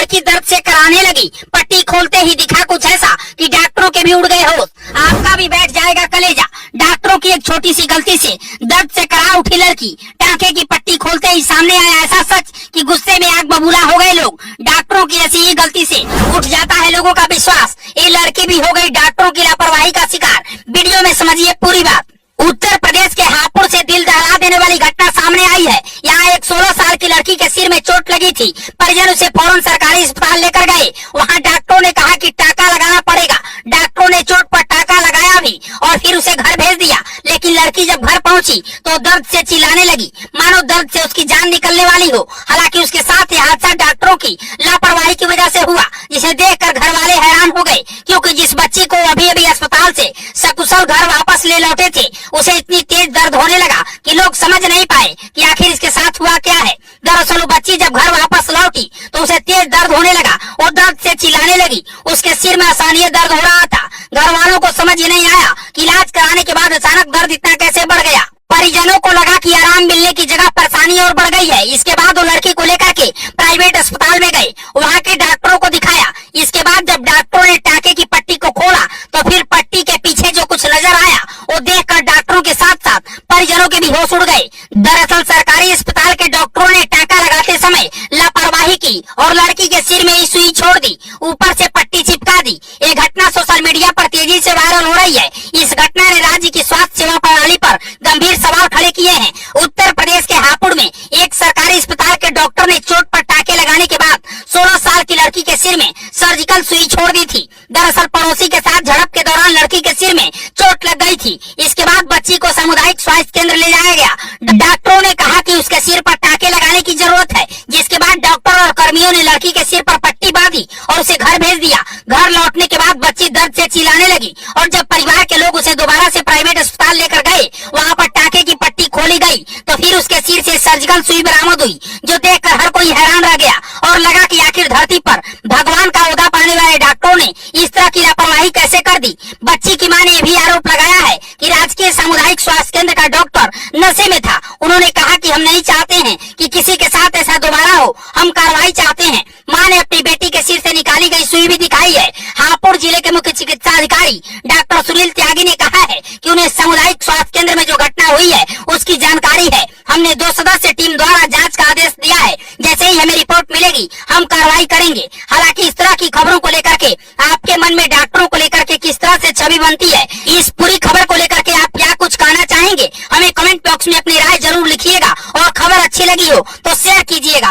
लड़की दर्द से कराने लगी। पट्टी खोलते ही दिखा कुछ ऐसा कि डॉक्टरों के भी उड़ गए होश। आपका भी बैठ जाएगा कलेजा। डॉक्टरों की एक छोटी सी गलती से दर्द से करा उठी लड़की। टांके की पट्टी खोलते ही सामने आया ऐसा सच कि गुस्से में आग बबूला हो गए लोग। डॉक्टरों की ऐसी ही गलती से उठ जाता है लोगों का विश्वास। ये लड़की भी हो गई डॉक्टरों की लापरवाही का शिकार। वीडियो में समझिए पूरी बात। उत्तर प्रदेश के हापुड़ से दिल दहला देने वाली घटना सामने आई है। यहाँ एक 16 साल की लड़की के सिर में चोट लगी थी। परिजन उसे फौरन सरकारी अस्पताल लेकर गए। वहाँ डॉक्टरों ने कहा कि टाका लगाना पड़ेगा। डॉक्टरों ने चोट पर टाका लगाया भी और फिर उसे घर भेज दिया। लेकिन लड़की जब घर पहुंची तो दर्द से चिल्लाने लगी, मानो दर्द से उसकी जान निकलने वाली हो। हालांकि उसके साथ यह हादसा डॉक्टरों की लापरवाही की वजह से हुआ, जिसे देखकर घर वाले हैरान हो गए, क्योंकि जिस बच्ची को अभी अभी अस्पताल से सकुशल घर वापस ले लौटे थे, उसे इतनी तेज दर्द होने लगा कि लोग समझ नहीं पाए कि आखिर इसके साथ हुआ क्या है। दरअसल वो बच्ची जब घर वापस लौटी तो उसे तेज दर्द होने लगा और दर्द से चिल्लाने लगी। उसके सिर में असहनीय दर्द हो रहा था। घर वालों को समझ ही नहीं आया कि इलाज कराने के बाद अचानक दर्द इतना कैसे बढ़ गया। परिजनों को लगा कि आराम मिलने की जगह परेशानी और बढ़ गई है। इसके बाद वो लड़की को लेकर के प्राइवेट अस्पताल में गए, वहाँ के डॉक्टरों को दिखाया। इसके बाद जब डॉक्टरों ने टाके की पट्टी को खोला तो फिर पट्टी के पीछे जो कुछ नजर आया वो देखकर डॉक्टरों के साथ साथ परिजनों के भी होश उड़ गए। दरअसल सरकारी अस्पताल के डॉक्टरों ने टाका लगाते समय लापरवाही की और लड़की के सिर में ही सुई छोड़ दी, ऊपर से पट्टी चिपका दी। ये घटना सोशल मीडिया पर तेजी से वायरल हो रही है। इस घटना ने राज्य की स्वास्थ्य सेवा प्रणाली पर गंभीर सवाल खड़े किए हैं। उत्तर प्रदेश के हापुड़ में एक सरकारी अस्पताल के डॉक्टर ने चोट पर टाके लगाने के बाद 16 साल की लड़की के सिर में सर्जिकल सुई छोड़ दी थी। दरअसल पड़ोसी के साथ झड़प के दौरान लड़की के सिर में चोट लग गई थी। इसके बाद बच्ची को सामुदायिक स्वास्थ्य केंद्र ले जाया गया। डॉक्टरों ने कहा कि उसके सिर पर टाके लगाने की जरूरत है, जिसके बाद डॉक्टर और कर्मियों ने लड़की के सिर पर पट्टी बांधी और उसे घर भेज दिया। घर लौटने के बाद बच्ची दर्द से चिल्लाने लगी और जब परिवार के लोग उसे दोबारा से प्राइवेट अस्पताल लेकर गए, वहाँ पर टाके की पट्टी खोली गई तो फिर उसके सिर से सर्जिकल सुई बरामद हुई, जो देखकर हर कोई हैरान रह गया और लगा कि आखिर धरती पर भगवान का ओहदा पाने वाले डॉक्टरों ने इस तरह की लापरवाही कैसे कर दी। बच्ची की मां ने भी आरोप लगाया है कि राजकीय सामुदायिक स्वास्थ्य केंद्र का डॉक्टर नशे में था। उन्होंने कहा कि हम नहीं चाहते हैं कि किसी के साथ ऐसा दोबारा हो, हम कार्रवाई चाहते हैं। मां ने अपनी बेटी के सिर से निकाली गई सुई भी दिखाई है। हापुड़ जिले के मुख्य चिकित्सा अधिकारी डॉक्टर सुनील त्यागी ने कहा है कि उन्हें सामुदायिक स्वास्थ्य केंद्र में जो घटना हुई है उसकी जानकारी है। हमने 2 सदस्य टीम द्वारा जांच का आदेश दिया है। जैसे ही हमें रिपोर्ट मिलेगी हम कार्रवाई करेंगे। हालांकि इस तरह की खबरों को लेकर के आपके मन में डॉक्टरों को लेकर के किस तरह से छवि बनती है, इस पूरी खबर को लेकर के आप क्या कुछ कहना चाहेंगे, हमें कमेंट बॉक्स में अपनी राय जरूर लिखिएगा। और खबर अच्छी लगी हो तो शेयर कीजिएगा।